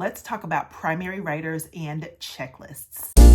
Let's talk about primary writers and checklists. I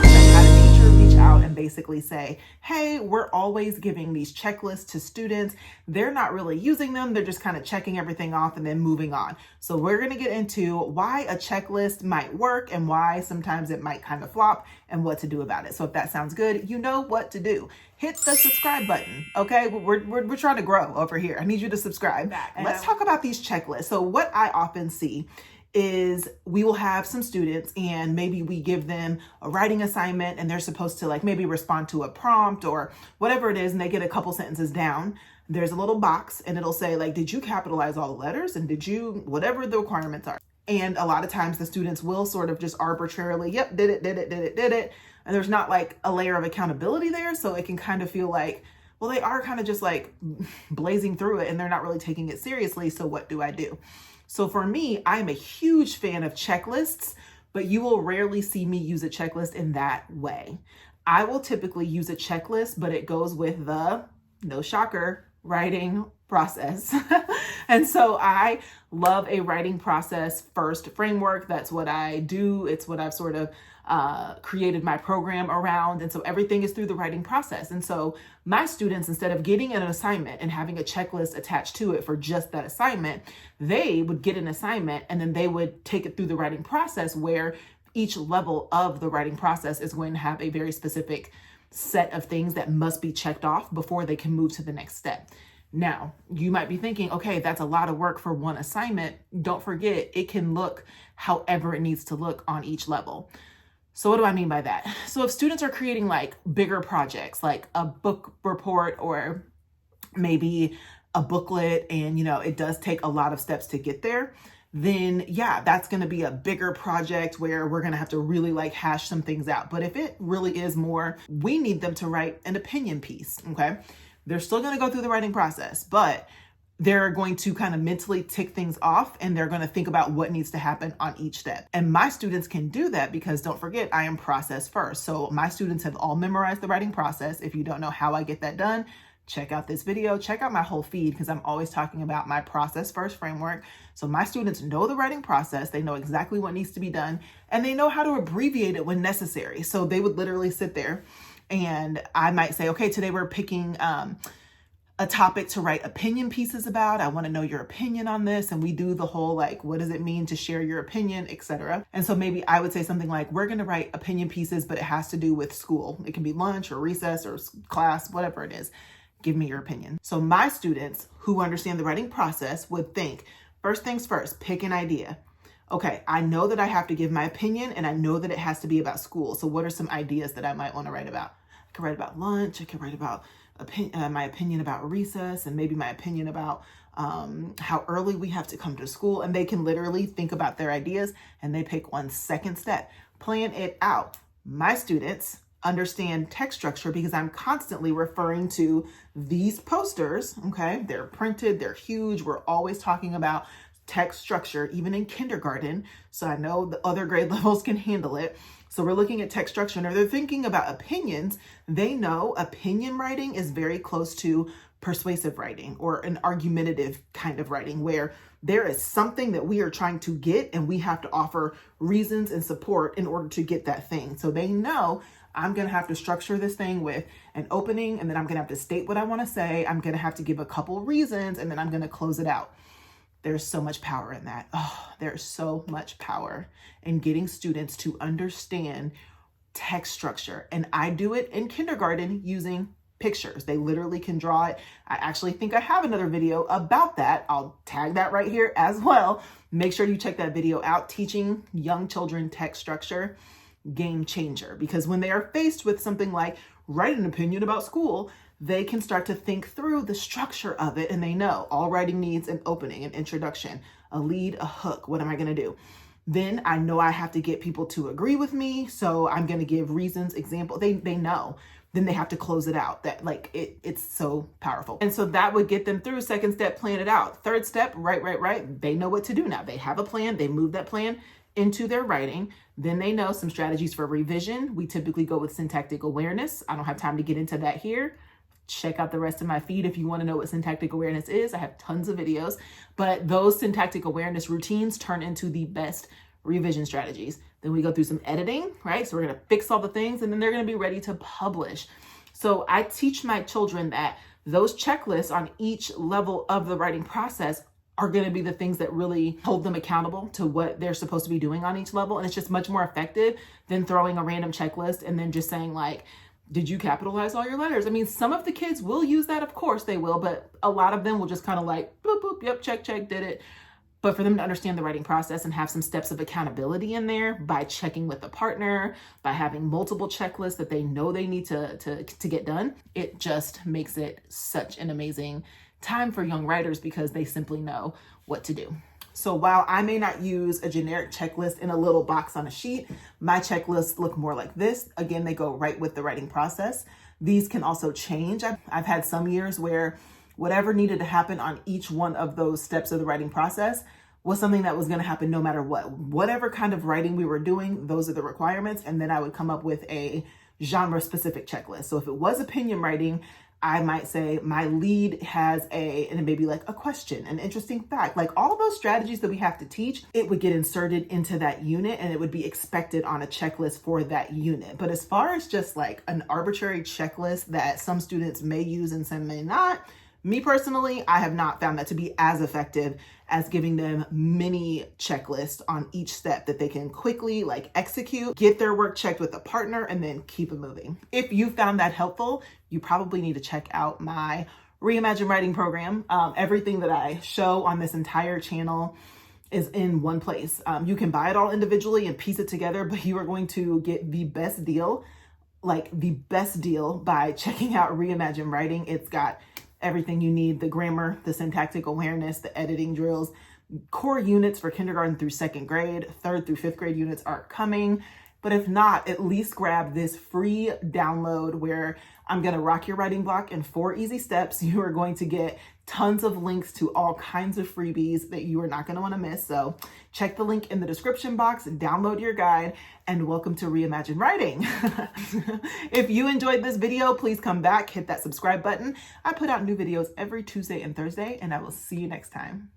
had a teacher reach out and basically say, hey, we're always giving these checklists to students. They're not really using them. They're just kind of checking everything off and then moving on. So we're going to get into why a checklist might work and why sometimes it might kind of flop and what to do about it. So if that sounds good, you know what to do. Hit the subscribe button. Okay, we're trying to grow over here. I need you to subscribe. Let's talk about these checklists. So what I often see is we will have some students and maybe we give them a writing assignment and they're supposed to like maybe respond to a prompt or whatever it is, and they get a couple sentences down. There's a little box and it'll say like, did you capitalize all the letters and did you, whatever the requirements are. And a lot of times the students will sort of just arbitrarily, yep, did it. And there's not like a layer of accountability there. So it can kind of feel like, well, they are kind of just like blazing through it and they're not really taking it seriously. So what do I do? So for me, I'm a huge fan of checklists, but you will rarely see me use a checklist in that way. I will typically use a checklist, but it goes with the, no shocker, writing process. And so I love a writing process first framework. That's what I do. It's what I've sort of created my program around. And so everything is through the writing process. And so my students, instead of getting an assignment and having a checklist attached to it for just that assignment, they would get an assignment and then they would take it through the writing process, where each level of the writing process is going to have a very specific set of things that must be checked off before they can move to the next step. Now, you might be thinking, okay, that's a lot of work for one assignment. Don't forget, it can look however it needs to look on each level. So what do I mean by that? So if students are creating like bigger projects, like a book report or maybe a booklet, and it does take a lot of steps to get there, then yeah, that's going to be a bigger project where we're going to have to really like hash some things out. But if it really is more, we need them to write an opinion piece. Okay. They're still going to go through the writing process, but they're going to kind of mentally tick things off and they're going to think about what needs to happen on each step. And my students can do that because don't forget, I am process first. So my students have all memorized the writing process. If you don't know how I get that done, check out this video, check out my whole feed, because I'm always talking about my process first framework. So my students know the writing process, they know exactly what needs to be done, and they know how to abbreviate it when necessary. So they would literally sit there and I might say, okay, today we're picking a topic to write opinion pieces about. I want to know your opinion on this. And we do the whole, like, what does it mean to share your opinion, etc. And so maybe I would say something like, we're going to write opinion pieces, but it has to do with school. It can be lunch or recess or class, whatever it is. Give me your opinion. So my students who understand the writing process would think, first things first, pick an idea. Okay, I know that I have to give my opinion and I know that it has to be about school. So what are some ideas that I might want to write about? I could write about lunch. I could write about my opinion about recess, and maybe my opinion about how early we have to come to school. And they can literally think about their ideas and they pick one second step. Plan it out. My students understand text structure because I'm constantly referring to these posters. Okay, they're printed, they're huge. We're always talking about text structure, even in kindergarten. So I know the other grade levels can handle it. So we're looking at text structure, and if they're thinking about opinions, they know opinion writing is very close to persuasive writing or an argumentative kind of writing, where there is something that we are trying to get and we have to offer reasons and support in order to get that thing. So they know I'm going to have to structure this thing with an opening, and then I'm going to have to state what I want to say. I'm going to have to give a couple reasons, and then I'm going to close it out. There's so much power in that. Oh, there's so much power in getting students to understand text structure. And I do it in kindergarten using pictures. They literally can draw it. I actually think I have another video about that. I'll tag that right here as well. Make sure you check that video out. Teaching young children text structure, game changer. Because when they are faced with something like write an opinion about school, they can start to think through the structure of it, and they know all writing needs an opening, an introduction, a lead, a hook. What am I going to do? Then I know I have to get people to agree with me. So I'm going to give reasons, example. They know. Then they have to close it out. That it's so powerful. And so that would get them through. Second step, plan it out. Third step, right. They know what to do now. They have a plan. They move that plan into their writing. Then they know some strategies for revision. We typically go with syntactic awareness. I don't have time to get into that here. check out the rest of my feed if you want to know what syntactic awareness is. I have tons of videos, but those syntactic awareness routines turn into the best revision strategies. Then we go through some editing, right? So we're going to fix all the things and then they're going to be ready to publish. So I teach my children that those checklists on each level of the writing process are going to be the things that really hold them accountable to what they're supposed to be doing on each level. And it's just much more effective than throwing a random checklist and then just saying like, did you capitalize all your letters? I mean, some of the kids will use that, of course they will, but a lot of them will just kind of like, boop, boop, yep, check, check, did it. But for them to understand the writing process and have some steps of accountability in there by checking with the partner, by having multiple checklists that they know they need to get done, it just makes it such an amazing time for young writers because they simply know what to do. So while I may not use a generic checklist in a little box on a sheet, my checklists look more like this. Again, they go right with the writing process. These can also change. I've had some years where whatever needed to happen on each one of those steps of the writing process was something that was going to happen no matter what. Whatever kind of writing we were doing, those are the requirements. And then I would come up with a genre-specific checklist. So if it was opinion writing, I might say my lead has and it may be like a question, an interesting fact, like all those strategies that we have to teach, it would get inserted into that unit and it would be expected on a checklist for that unit. But as far as just like an arbitrary checklist that some students may use and some may not, me personally, I have not found that to be as effective as giving them mini checklists on each step that they can quickly like execute, get their work checked with a partner, and then keep it moving. If you found that helpful, you probably need to check out my Reimagine Writing program. Everything that I show on this entire channel is in one place. You can buy it all individually and piece it together, but you are going to get the best deal, by checking out Reimagine Writing. It's got everything you need: the grammar, the syntactic awareness, the editing drills, core units for kindergarten through second grade, 3rd through 5th grade units are coming. But if not, at least grab this free download where I'm going to rock your writing block in 4 easy steps. You are going to get tons of links to all kinds of freebies that you are not going to want to miss. So check the link in the description box, download your guide, and welcome to Reimagine Writing. If you enjoyed this video, please come back, hit that subscribe button. I put out new videos every Tuesday and Thursday, and I will see you next time.